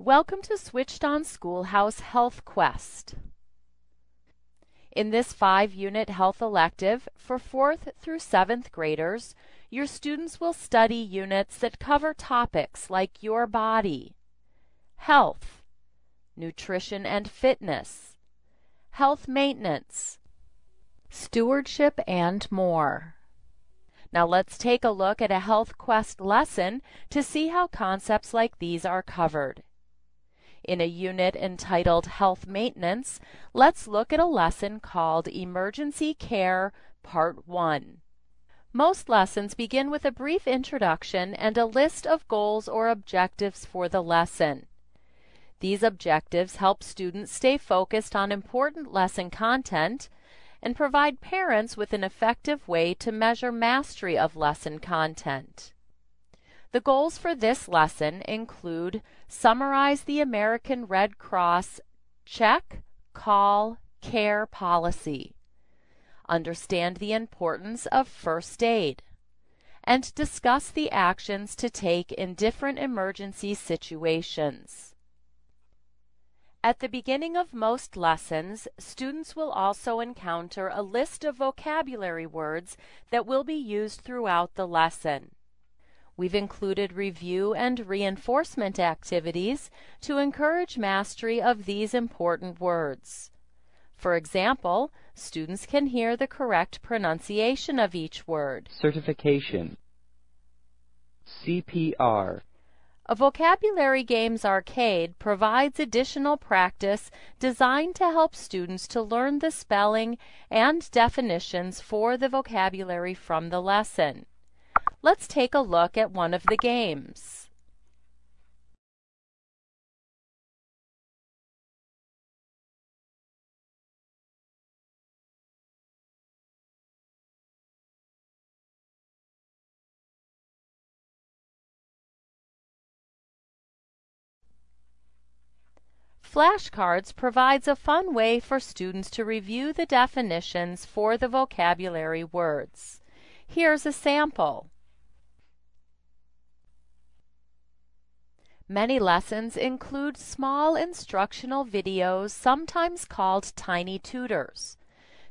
Welcome to Switched On Schoolhouse Health Quest. In this 5-unit health elective for 4th through 7th graders, your students will study units that cover topics like your body, health, nutrition and fitness, health maintenance, stewardship, and more. Now let's take a look at a Health Quest lesson to see how concepts like these are covered. In a unit entitled Health Maintenance, let's look at a lesson called Emergency Care Part 1. Most lessons begin with a brief introduction and a list of goals or objectives for the lesson. These objectives help students stay focused on important lesson content and provide parents with an effective way to measure mastery of lesson content. The goals for this lesson include summarize the American Red Cross Check, Call, Care policy, understand the importance of first aid, and discuss the actions to take in different emergency situations. At the beginning of most lessons, students will also encounter a list of vocabulary words that will be used throughout the lesson. We've included review and reinforcement activities to encourage mastery of these important words. For example, students can hear the correct pronunciation of each word. Certification. CPR. A Vocabulary Games arcade provides additional practice designed to help students to learn the spelling and definitions for the vocabulary from the lesson. Let's take a look at one of the games. Flashcards provides a fun way for students to review the definitions for the vocabulary words. Here's a sample. Many lessons include small instructional videos, sometimes called tiny tutors.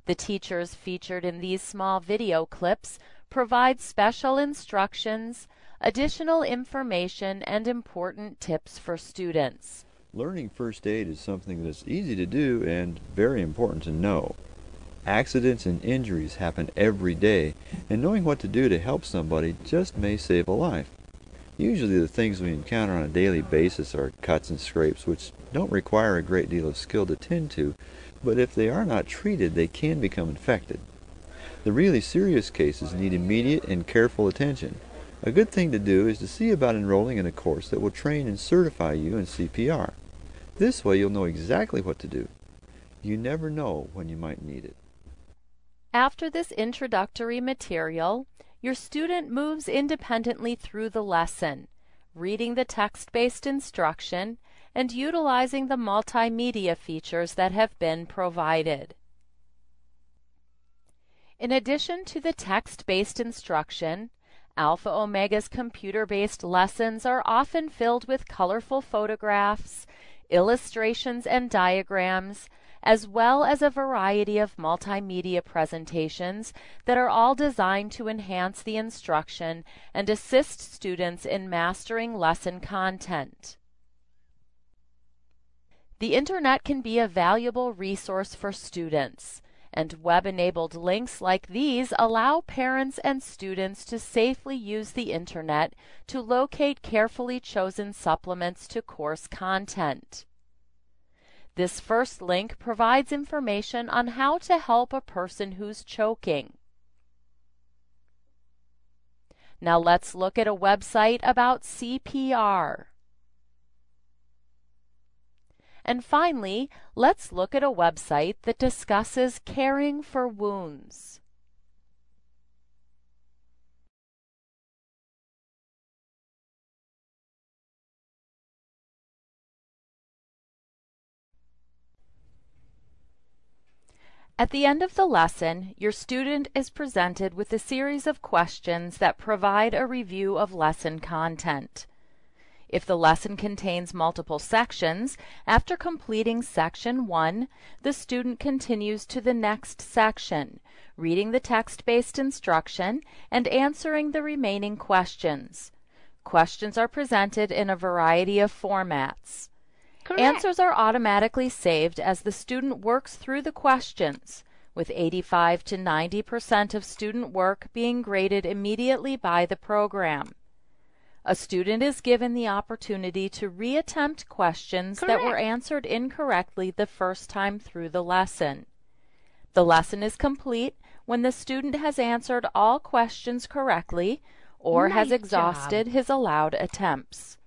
The teachers featured in these small video clips provide special instructions, additional information, and important tips for students. Learning first aid is something that's easy to do and very important to know. Accidents and injuries happen every day, and knowing what to do to help somebody just may save a life. Usually the things we encounter on a daily basis are cuts and scrapes, which don't require a great deal of skill to tend to, but if they are not treated, they can become infected. The really serious cases need immediate and careful attention. A good thing to do is to see about enrolling in a course that will train and certify you in CPR. This way you'll know exactly what to do. You never know when you might need it. After this introductory material, your student moves independently through the lesson, reading the text-based instruction and utilizing the multimedia features that have been provided. In addition to the text-based instruction, Alpha Omega's computer-based lessons are often filled with colorful photographs, illustrations, and diagrams, as well as a variety of multimedia presentations that are all designed to enhance the instruction and assist students in mastering lesson content. The Internet can be a valuable resource for students, and web-enabled links like these allow parents and students to safely use the Internet to locate carefully chosen supplements to course content. This first link provides information on how to help a person who's choking. Now let's look at a website about CPR. And finally, let's look at a website that discusses caring for wounds. At the end of the lesson, your student is presented with a series of questions that provide a review of lesson content. If the lesson contains multiple sections, after completing section 1, the student continues to the next section, reading the text-based instruction and answering the remaining questions. Questions are presented in a variety of formats. Correct. Answers are automatically saved as the student works through the questions, with 85 to 90% of student work being graded immediately by the program. A student is given the opportunity to reattempt questions that were answered incorrectly the first time through the lesson. The lesson is complete when the student has answered all questions correctly or has Nice exhausted job. his allowed attempts.